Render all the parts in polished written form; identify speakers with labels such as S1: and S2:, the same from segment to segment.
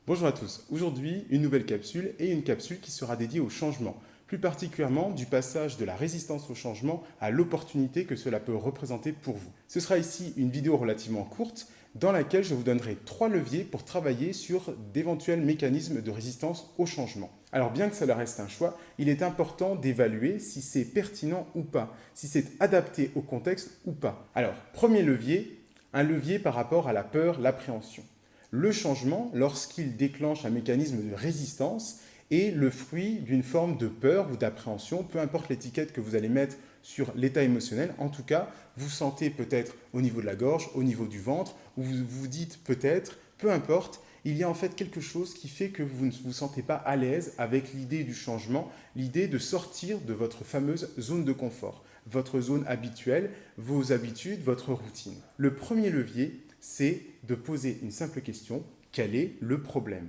S1: Bonjour à tous, aujourd'hui une nouvelle capsule et une capsule qui sera dédiée au changement, plus particulièrement du passage de la résistance au changement à l'opportunité que cela peut représenter pour vous. Ce sera ici une vidéo relativement courte dans laquelle je vous donnerai 3 leviers pour travailler sur d'éventuels mécanismes de résistance au changement. Alors bien que cela reste un choix, il est important d'évaluer si c'est pertinent ou pas, si c'est adapté au contexte ou pas. Alors, premier levier, un levier par rapport à la peur, l'appréhension. Le changement, lorsqu'il déclenche un mécanisme de résistance, est le fruit d'une forme de peur ou d'appréhension, peu importe l'étiquette que vous allez mettre sur l'état émotionnel. En tout cas, vous sentez peut-être au niveau de la gorge, au niveau du ventre, ou vous vous dites peut-être, peu importe, il y a en fait quelque chose qui fait que vous ne vous sentez pas à l'aise avec l'idée du changement, l'idée de sortir de votre fameuse zone de confort, votre zone habituelle, vos habitudes, votre routine. Le premier levier, c'est de poser une simple question, quel est le problème?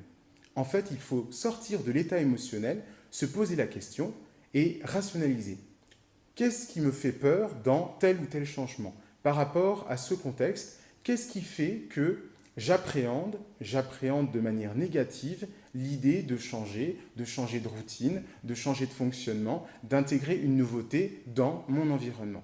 S1: En fait, il faut sortir de l'état émotionnel, se poser la question et rationaliser. Qu'est-ce qui me fait peur dans tel ou tel changement? Par rapport à ce contexte, qu'est-ce qui fait que j'appréhende de manière négative l'idée de changer de routine, de changer de fonctionnement, d'intégrer une nouveauté dans mon environnement?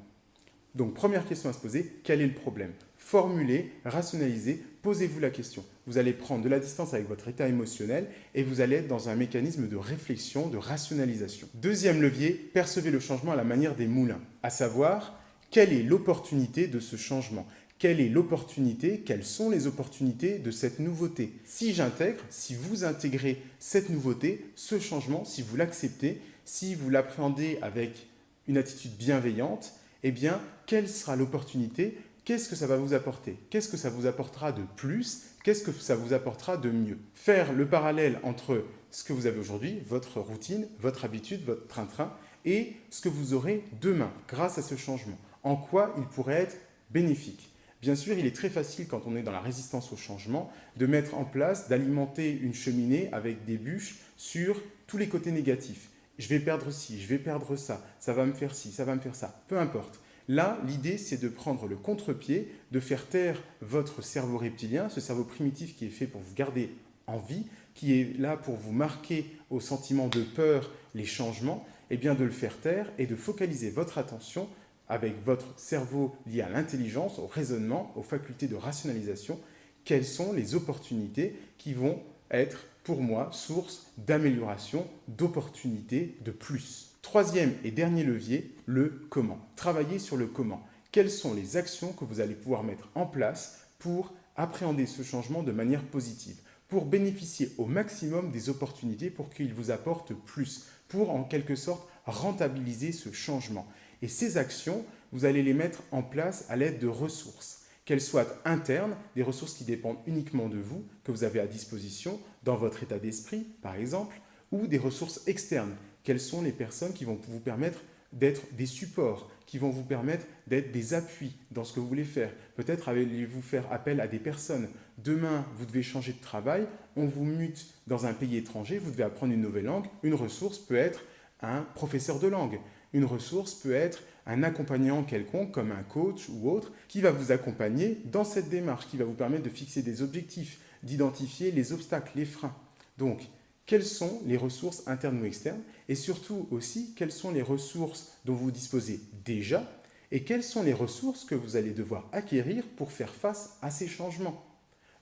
S1: Donc, première question à se poser, quel est le problème? Formulez, rationalisez, posez-vous la question. Vous allez prendre de la distance avec votre état émotionnel et vous allez être dans un mécanisme de réflexion, de rationalisation. Deuxième levier, percevez le changement à la manière des moulins, à savoir, quelle est l'opportunité de ce changement? Quelle est l'opportunité? Quelles sont les opportunités de cette nouveauté? Si j'intègre, si vous intégrez cette nouveauté, ce changement, si vous l'acceptez, si vous l'appréhendez avec une attitude bienveillante, eh bien, quelle sera l'opportunité? Qu'est-ce que ça va vous apporter? Qu'est-ce que ça vous apportera de plus? Qu'est-ce que ça vous apportera de mieux? Faire le parallèle entre ce que vous avez aujourd'hui, votre routine, votre habitude, votre train-train, et ce que vous aurez demain grâce à ce changement. En quoi il pourrait être bénéfique? Bien sûr, il est très facile quand on est dans la résistance au changement de mettre en place, d'alimenter une cheminée avec des bûches sur tous les côtés négatifs. Je vais perdre ci, je vais perdre ça va me faire ci, ça va me faire ça, peu importe. Là, l'idée, c'est de prendre le contre-pied, de faire taire votre cerveau reptilien, ce cerveau primitif qui est fait pour vous garder en vie, qui est là pour vous marquer au sentiment de peur les changements, et bien de le faire taire et de focaliser votre attention avec votre cerveau lié à l'intelligence, au raisonnement, aux facultés de rationalisation, quelles sont les opportunités qui vont être pour moi source d'amélioration, d'opportunités, de plus. Troisième et dernier levier, le comment. Travaillez sur le comment. Quelles sont les actions que vous allez pouvoir mettre en place pour appréhender ce changement de manière positive, pour bénéficier au maximum des opportunités pour qu'il vous apporte plus, pour en quelque sorte rentabiliser ce changement. Et ces actions, vous allez les mettre en place à l'aide de ressources, qu'elles soient internes, des ressources qui dépendent uniquement de vous, que vous avez à disposition dans votre état d'esprit, par exemple, ou des ressources externes. Quelles sont les personnes qui vont vous permettre d'être des supports, qui vont vous permettre d'être des appuis dans ce que vous voulez faire. Peut-être allez-vous faire appel à des personnes. Demain, vous devez changer de travail, on vous mute dans un pays étranger, vous devez apprendre une nouvelle langue. Une ressource peut être un professeur de langue. Une ressource peut être un accompagnant quelconque, comme un coach ou autre, qui va vous accompagner dans cette démarche, qui va vous permettre de fixer des objectifs, d'identifier les obstacles, les freins. Donc, quelles sont les ressources internes ou externes et surtout aussi quelles sont les ressources dont vous disposez déjà et quelles sont les ressources que vous allez devoir acquérir pour faire face à ces changements.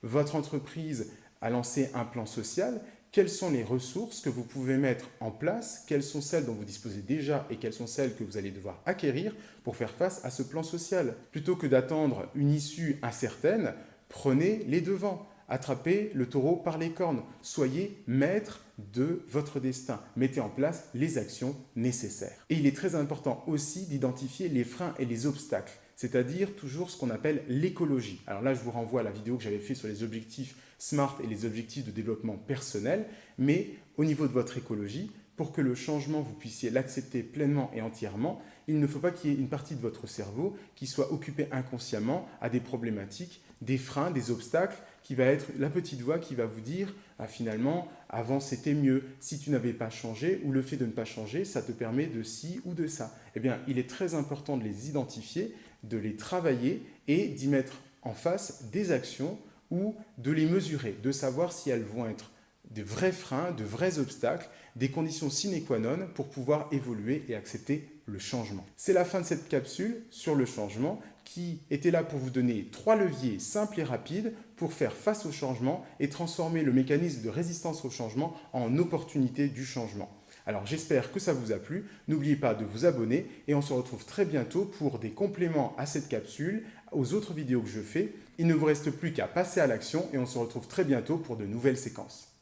S1: Votre entreprise a lancé un plan social, quelles sont les ressources que vous pouvez mettre en place, quelles sont celles dont vous disposez déjà et quelles sont celles que vous allez devoir acquérir pour faire face à ce plan social. Plutôt que d'attendre une issue incertaine, prenez les devants. Attrapez le taureau par les cornes. Soyez maître de votre destin. Mettez en place les actions nécessaires. Et il est très important aussi d'identifier les freins et les obstacles, c'est-à-dire toujours ce qu'on appelle l'écologie. Alors là, je vous renvoie à la vidéo que j'avais faite sur les objectifs SMART et les objectifs de développement personnel, mais au niveau de votre écologie, pour que le changement, vous puissiez l'accepter pleinement et entièrement, il ne faut pas qu'il y ait une partie de votre cerveau qui soit occupée inconsciemment à des problématiques, des freins, des obstacles, qui va être la petite voix qui va vous dire ah, finalement, avant c'était mieux, si tu n'avais pas changé, ou le fait de ne pas changer, ça te permet de ci ou de ça. Eh bien, il est très important de les identifier, de les travailler et d'y mettre en face des actions ou de les mesurer, de savoir si elles vont être de vrais freins, de vrais obstacles, des conditions sine qua non pour pouvoir évoluer et accepter le changement. C'est la fin de cette capsule sur le changement qui était là pour vous donner 3 leviers simples et rapides pour faire face au changement et transformer le mécanisme de résistance au changement en opportunité du changement. Alors j'espère que ça vous a plu, n'oubliez pas de vous abonner et on se retrouve très bientôt pour des compléments à cette capsule, aux autres vidéos que je fais. Il ne vous reste plus qu'à passer à l'action et on se retrouve très bientôt pour de nouvelles séquences.